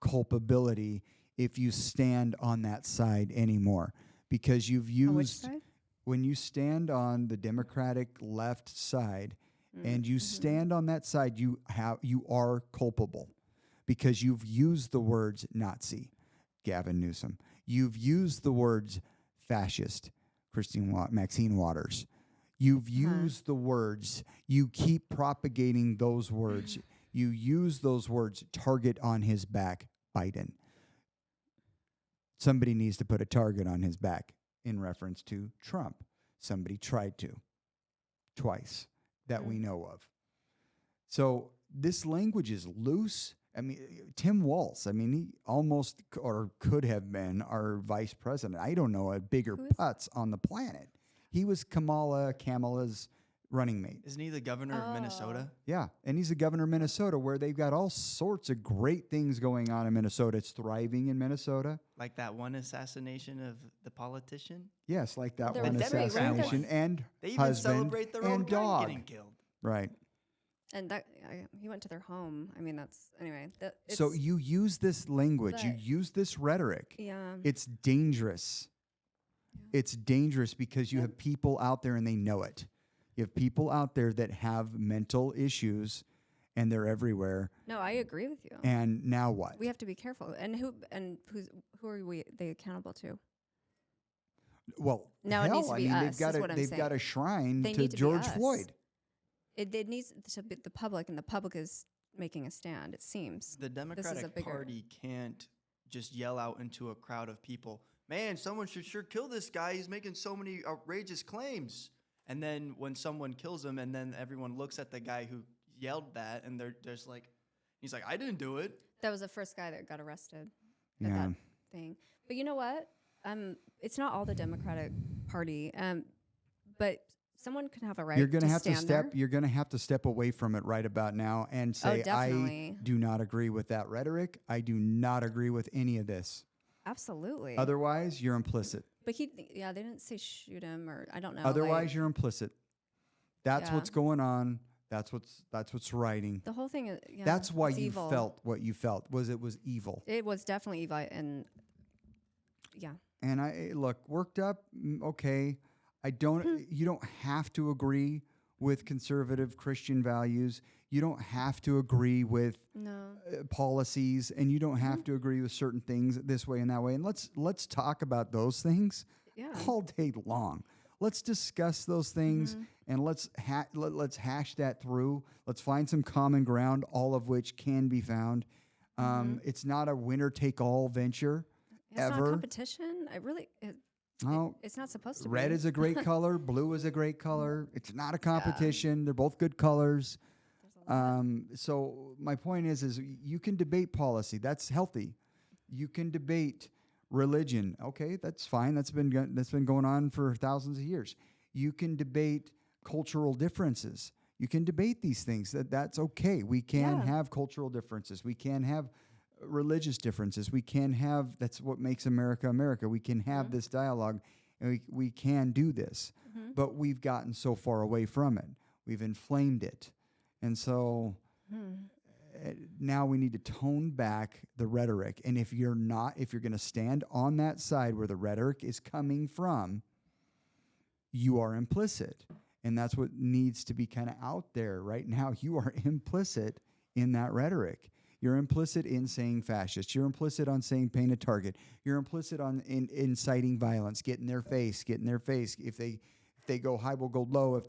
culpability if you stand on that side anymore, because you've used On which side? When you stand on the Democratic left side and you stand on that side, you are culpable because you've used the words Nazi, Gavin Newsom. You've used the words fascist, Maxine Waters. You've used the words. You keep propagating those words. You use those words, target on his back, Biden. Somebody needs to put a target on his back in reference to Trump. Somebody tried to, twice, that we know of. So this language is loose. I mean, Tim Walz, he almost or could have been our vice president. I don't know a bigger putz on the planet. He was Kamala's running mate. Isn't he the governor of Minnesota? Yeah, and he's the governor of Minnesota, where they've got all sorts of great things going on in Minnesota. It's thriving in Minnesota. Like that one assassination of the politician? Yes, like that There one was every assassination and They even husband celebrate their own and kind dog. getting killed. Right. And he went to their home. I mean, anyway. So you use this language, you use this rhetoric. Yeah. It's dangerous. Yeah. It's dangerous because you have people out there and they know it. You have people out there that have mental issues and they're everywhere. No, I agree with you. And now what? We have to be careful. And who are they accountable to? Well, now it needs to be us. They've got a shrine They to need to be George us. Floyd. It needs to be the public, and the public is making a stand, it seems. The Democratic Party can't just yell out into a crowd of people, man, someone should sure kill this guy. He's making so many outrageous claims. And then when someone kills him, and then everyone looks at the guy who yelled that, and they're just like, he's like, I didn't do it. That was the first guy that got arrested at that thing. But you know what? It's not all the Democratic Party, but someone can have a right. You're going to have to step. You're going to have to step away from it right about now and say, I do not agree with that rhetoric. I do not agree with any of this. Absolutely. Otherwise, you're implicit. But they didn't say shoot him, or I don't know. Otherwise, you're implicit. That's what's going on. That's what's writing. The whole thing is. That's why you evil. felt what you felt. It was evil. It was definitely evil, and And I look worked up. Okay, you don't have to agree with conservative Christian values. You don't have to agree with policies, and you don't have to agree with certain things this way and that way. And let's talk about those things all day long. Let's discuss those things, and let's hash that through. Let's find some common ground, all of which can be found. It's not a winner-take-all venture. It's not a competition. It's not supposed to be. Red is a great color. Blue is a great color. It's not a competition. They're both good colors. So my point is you can debate policy. That's healthy. You can debate religion. Okay, that's fine. That's been going on for thousands of years. You can debate cultural differences. You can debate these things. That's okay. We can have cultural differences. We can have religious differences. We can have, that's what makes America America. We can have this dialogue, and we can do this. But we've gotten so far away from it. We've inflamed it. And so now we need to tone back the rhetoric. And if you're going to stand on that side where the rhetoric is coming from, you are implicit. And that's what needs to be kind of out there right now. You are implicit in that rhetoric. You're implicit in saying fascist. You're implicit on saying paint a target. You're implicit in inciting violence. Get in their face. If they go high, we'll go low.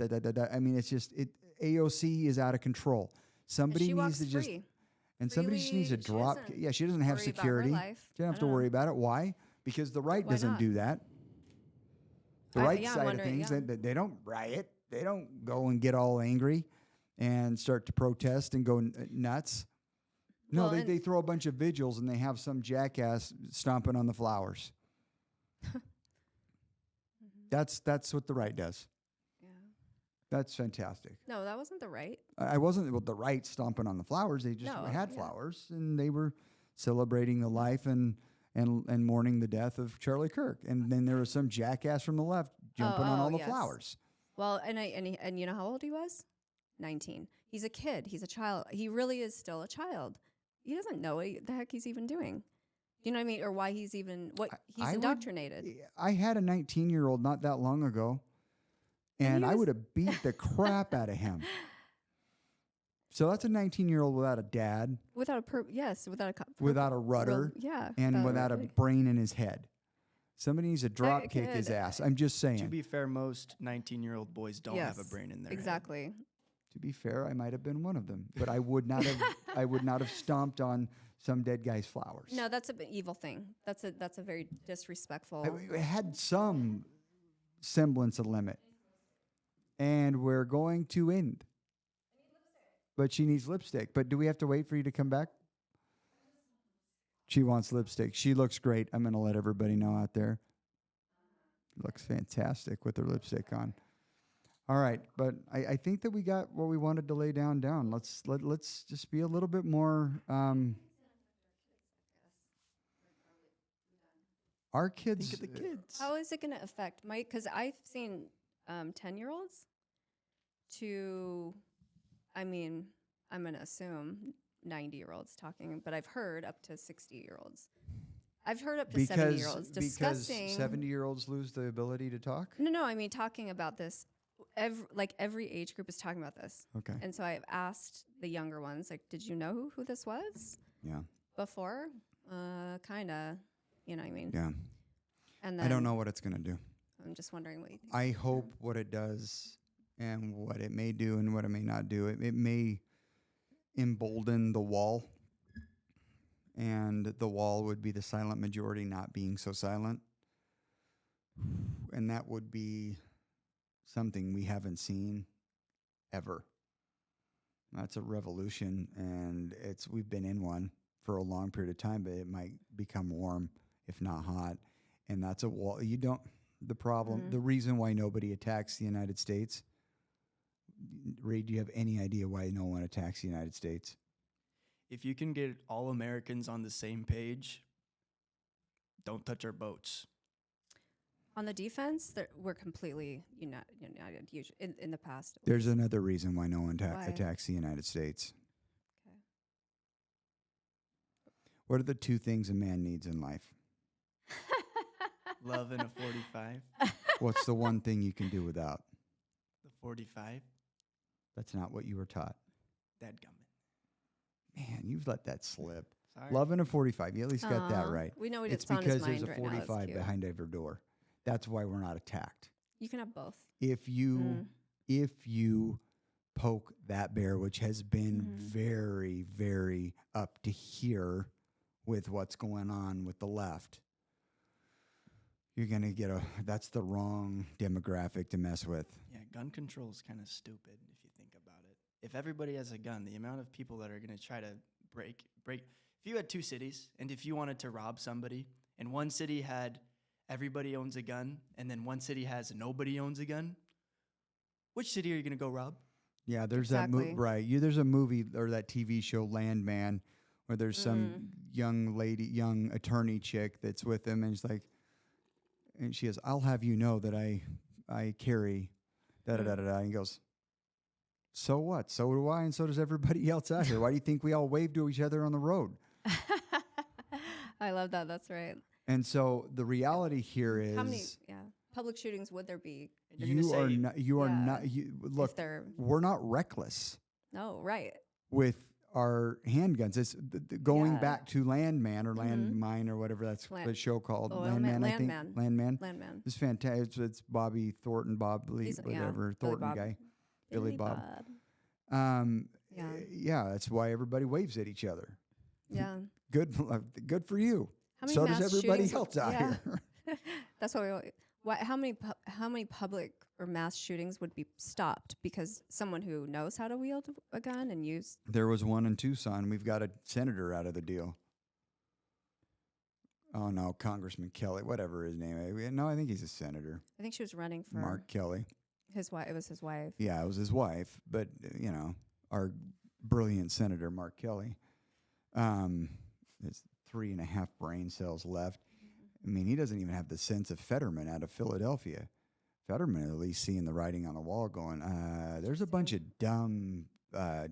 I mean, it's just AOC is out of control. Somebody needs to just. And somebody just needs a Freely- she drop. doesn't Yeah, she doesn't have worry about her security. life. She doesn't have I to don't worry know. about it. Why? Because the right Why doesn't not? do that. The I- right yeah, I'm side of wondering, things, yeah. they don't riot. They don't go and get all angry and start to protest and go nuts. No, Well, they throw a bunch of vigils and they have some jackass stomping on the flowers. That's what the right does. Yeah. That's fantastic. No, that wasn't the right. I wasn't with the right stomping on the flowers. They just No, had yeah. flowers and they were celebrating the life and mourning the death of Charlie Kirk. And then there was some jackass from the left jumping on all the yes. flowers. Well, and you know how old he was? 19. He's a kid. He's a child. He really is still a child. He doesn't know what the heck he's even doing. You know what I mean? Or why he's even he's indoctrinated. I had a 19-year-old not that long ago, and I would have beat the crap out of him. So that's a 19-year-old without a dad, Without a without a rudder, yeah, and without a brain in his head. Somebody needs to drop kick kid, his ass. I'm just saying. To be fair, most 19-year-old boys don't have a Yes, brain in their head. exactly. To be fair, I might have been one of them, but I would not have. I would not have stomped on some dead guy's flowers. No, that's an evil thing. That's a very disrespectful. It had some semblance of limit, and we're going to end. But she needs lipstick. But do we have to wait for you to come back? She wants lipstick. She looks great. I'm going to let everybody know out there. Looks fantastic with her lipstick on. All right, but I think that we got what we wanted to lay down. Let's just be a little bit more. Our kids. Think of the kids. How is it going to affect my? Because I've seen 10-year-olds to, I mean, I'm going to assume 90-year-olds talking, but I've heard up to 60-year-olds. I've heard up to 70-year-olds discussing. Because 70-year-olds lose the ability to talk? No, I mean talking about this. Every age group is talking about this. Okay. And so I've asked the younger ones, like, did you know who this was? Yeah. Before? Kind of. You know what I mean? Yeah. And then I don't know what it's going to do. I'm just wondering what you think. I hope what it does and what it may do and what it may not do. It may embolden the wall, and the wall would be the silent majority not being so silent. And that would be something we haven't seen ever. That's a revolution, and we've been in one for a long period of time, but it might become warm, if not hot. And that's a wall. The reason why nobody attacks the United States, Ray, do you have any idea why no one attacks the United States? If you can get all Americans on the same page, don't touch our boats. On the defense, we're completely united in the past. There's another reason why no one Why? attacks the United States. Okay. What are the two things a man needs in life? Love and a 45. What's the one thing you can do without? The 45. That's not what you were taught. Dadgummit. Man, you've let that slip. Sorry. Love and a 45. You at least got that right. We know It's it's on his because mind there's a right now. That's 45 cute. behind every door. That's why we're not attacked. You can have both. If you poke that bear, which has been very, very up to here with what's going on with the left, you're going to get that's the wrong demographic to mess with. Yeah, gun control is kind of stupid if you think about it. If everybody has a gun, the amount of people that are going to try to break. If you had two cities, and if you wanted to rob somebody, and one city had everybody owns a gun, and then one city has nobody owns a gun, which city are you going to go rob? Yeah, there's Exactly. that right. There's a movie or that TV show Landman where there's some young attorney chick that's with him, and he's like, and she goes, "I'll have you know that I carry da da da da da." And he goes, "So what? So do I, and so does everybody else out here. Why do you think we all wave to each other on the road?" I love that. That's right. And so the reality here is, How many public shootings would there be? And you're gonna say, you are Yeah. not. Look, If they're we're not reckless no right. with our handguns. It's going Yeah. back to Landman or Landmine or whatever that's the show called. Landman, I think. Landman. Landman. It's fantastic. It's Bobby Thornton, Bob Lee, He's- whatever Billy Thornton Bob. guy, Billy Bob. Yeah. That's why everybody waves at each other. Yeah. Good for you. How many So does mass everybody shootings else out here. That's what how many public or mass shootings would be stopped because someone who knows how to wield a gun and use? There was one in Tucson. We've got a senator out of the deal. Oh no, Congressman Kelly, whatever his name is. No, I think he's a senator. I think she was running for Mark Kelly. his wife. It was his wife. Yeah, it was his wife, but our brilliant senator Mark Kelly. There's 3.5 brain cells left. I mean, he doesn't even have the sense of Fetterman out of Philadelphia. Fetterman at least seeing the writing on the wall going, there's a bunch of dumb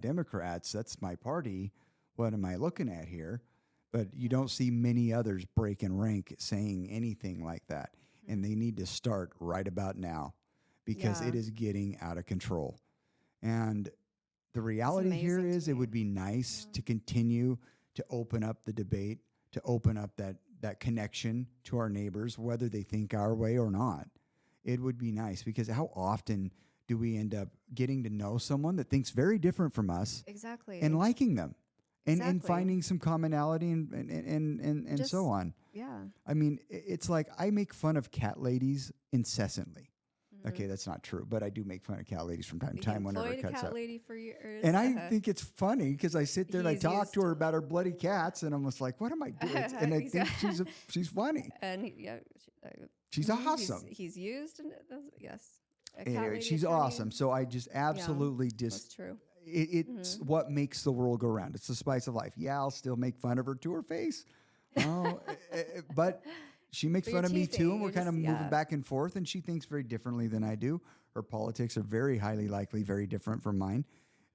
Democrats. That's my party. What am I looking at here? But you don't see many others breaking rank saying anything like that. And they need to start right about now because it is getting out of control. And the reality here is it would be nice to continue to open up the debate, to open up that connection to our neighbors, whether they think our way or not. It would be nice because how often do we end up getting to know someone that thinks very different from us and liking them and finding some commonality and Just, so on. Yeah. I mean, it's like I make fun of cat ladies incessantly. Okay, that's not true, but I do make fun of cat ladies from time to time whenever it cuts up. cat lady for years. And I think it's funny because I sit there and I talk to her about her bloody cats, and I'm just like, "What am I doing?" And I think she's funny. And she's awesome. He's used, and yes. Anyway, she's awesome. So I just absolutely that's true. It's what makes the world go round. It's the spice of life. Yeah, I'll still make fun of her to her face, but. She makes fun of me too, and we're kind of moving back and forth, and she thinks very differently than I do. Her politics are very highly likely very different from mine,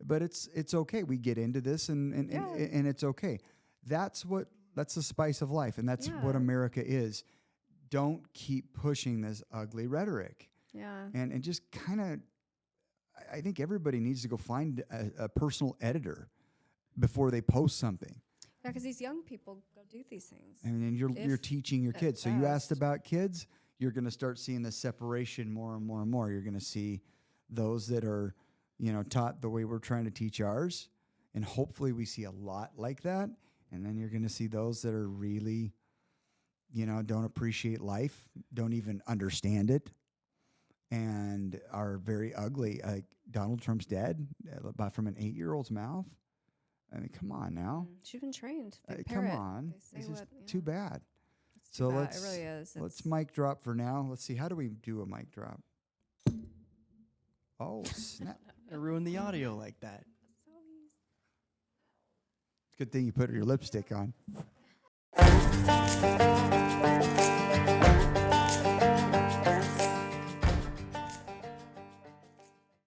but it's okay. We get into this, and it's okay. That's the spice of life, and that's what America is. Don't keep pushing this ugly rhetoric. Yeah. And just kind of, I think everybody needs to go find a personal editor before they post something. Yeah, because these young people go do these things. And then you're teaching your kids. So you asked about kids. You're going to start seeing the separation more and more and more. You're going to see those that are, taught the way we're trying to teach ours. And hopefully we see a lot like that. And then you're going to see those that are really, don't appreciate life, don't even understand it, and are very ugly. Like Donald Trump's dad, from an 8-year-old's mouth. I mean, come on now. She's been trained. Come on. This is too bad. So it really is. Let's mic drop for now. Let's see. How do we do a mic drop? Oh, snap. I ruined the audio like that. Good thing you put your lipstick on.